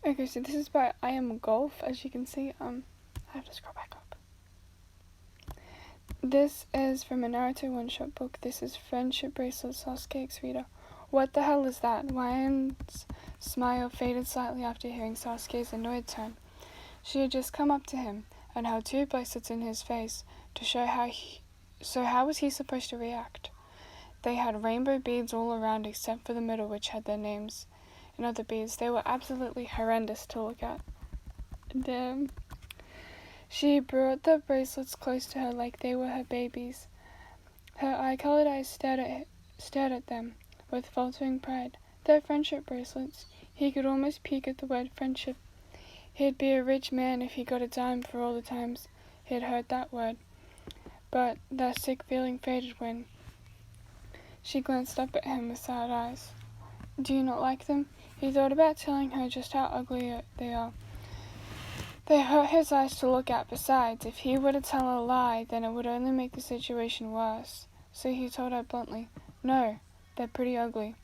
Okay, so this is by I Am Golf, as you can see. I have to scroll back up. This is from a Naruto one-shot book. This is Friendship Bracelet Sasuke X Reader. What the hell is that? Ryan's smile faded slightly after hearing Sasuke's annoyed tone. She had just come up to him and held two bracelets in his face to show how was he supposed to react? They had rainbow beads all around except for the middle, which had their names in other beads. They were absolutely horrendous to look at. Damn. She brought the bracelets close to her like they were her babies. Her eye-colored eyes stared at them with faltering pride. They're friendship bracelets. He could almost peek at the word friendship. He'd be a rich man if he got a dime for all the times he'd heard that word. But that sick feeling faded when she glanced up at him with sad eyes. Do you not like them? He thought about telling her just how ugly they are. They hurt his eyes to look at. Besides, if he were to tell a lie, then it would only make the situation worse. So he told her bluntly, no, they're pretty ugly.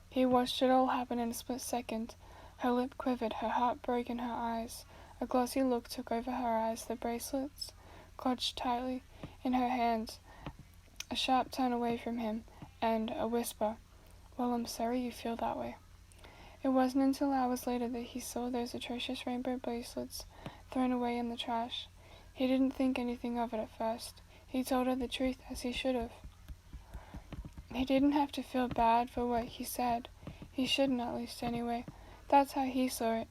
He watched it all happen in a split second. Her lip quivered, her heart broke in her eyes. A glossy look took over her eyes, the bracelets clutched tightly in her hands, a sharp turn away from him, and a whisper, well, I'm sorry you feel that way. It wasn't until hours later that he saw those atrocious rainbow bracelets thrown away in the trash. He didn't think anything of it at first. He told her the truth, as he should have. He didn't have to feel bad for what he said. He shouldn't, at least anyway. That's how he saw it.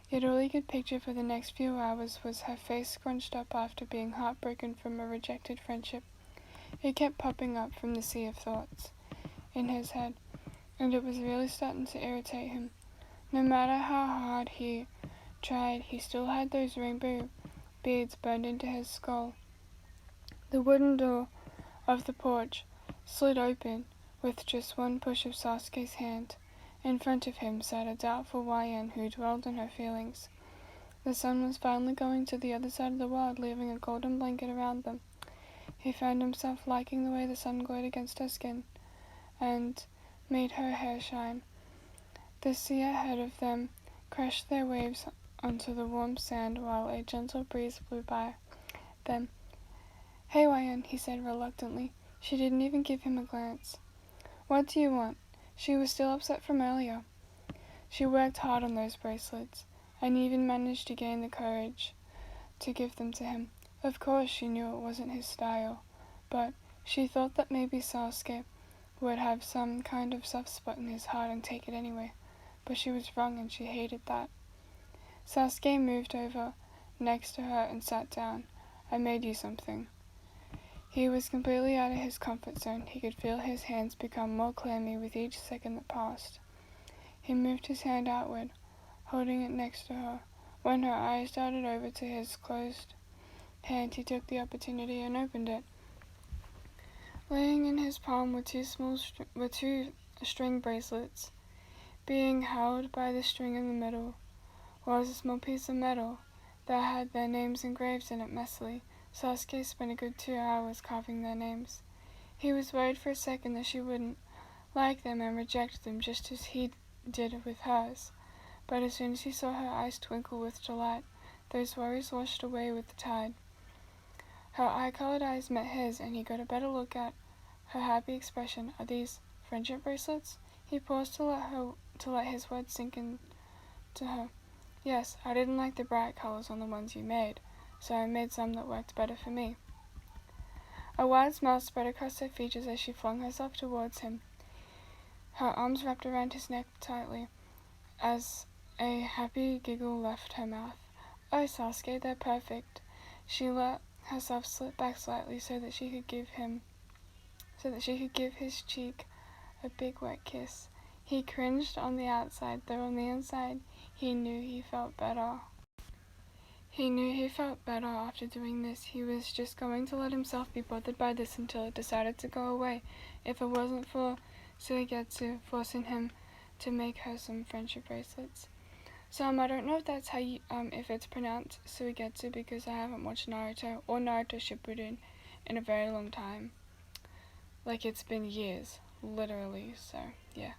Yet all he could picture for the next few hours was her face scrunched up after being heartbroken from a rejected friendship. It kept popping up from the sea of thoughts in his head, and it was really starting to irritate him. No matter how hard he tried, he still had those rainbow beads burned into his skull. The wooden door of the porch slid open with just one push of Sasuke's hand. In front of him sat a doubtful YN who dwelled on her feelings. The sun was finally going to the other side of the world, leaving a golden blanket around them. He found himself liking the way the sun glowed against her skin and made her hair shine. The sea ahead of them crashed their waves onto the warm sand while a gentle breeze blew by them. Hey, YN, he said reluctantly. She didn't even give him a glance. What do you want? She was still upset from earlier. She worked hard on those bracelets, and even managed to gain the courage to give them to him. Of course, she knew it wasn't his style, but she thought that maybe Sasuke would have some kind of soft spot in his heart and take it anyway. But she was wrong, and she hated that. Sasuke moved over next to her and sat down. I made you something. He was completely out of his comfort zone. He could feel his hands become more clammy with each second that passed. He moved his hand outward, holding it next to her. When her eyes darted over to his closed hand, he took the opportunity and opened it. Laying in his palm were two string bracelets. Being held by the string in the middle was a small piece of metal that had their names engraved in it messily. Sasuke spent a good 2 hours carving their names. He was worried for a second that she wouldn't like them and reject them just as he did with hers. But as soon as he saw her eyes twinkle with delight, those worries washed away with the tide. Her eye-colored eyes met his, and he got a better look at her happy expression. Are these friendship bracelets? He paused to let his words sink into her. Yes, I didn't like the bright colors on the ones you made, so I made some that worked better for me. A wide smile spread across her features as she flung herself towards him. Her arms wrapped around his neck tightly as a happy giggle left her mouth. Oh, Sasuke, they're perfect. She let herself slip back slightly so that she could give his cheek a big wet kiss. He cringed on the outside, though on the inside he knew he felt better. He knew he felt better after doing this. He was just going to let himself be bothered by this until it decided to go away, if it wasn't for Suigetsu forcing him to make her some friendship bracelets. So I don't know if that's how you, if it's pronounced Suigetsu, because I haven't watched Naruto or Naruto Shippuden in a very long time. Like, it's been years, literally, so yeah.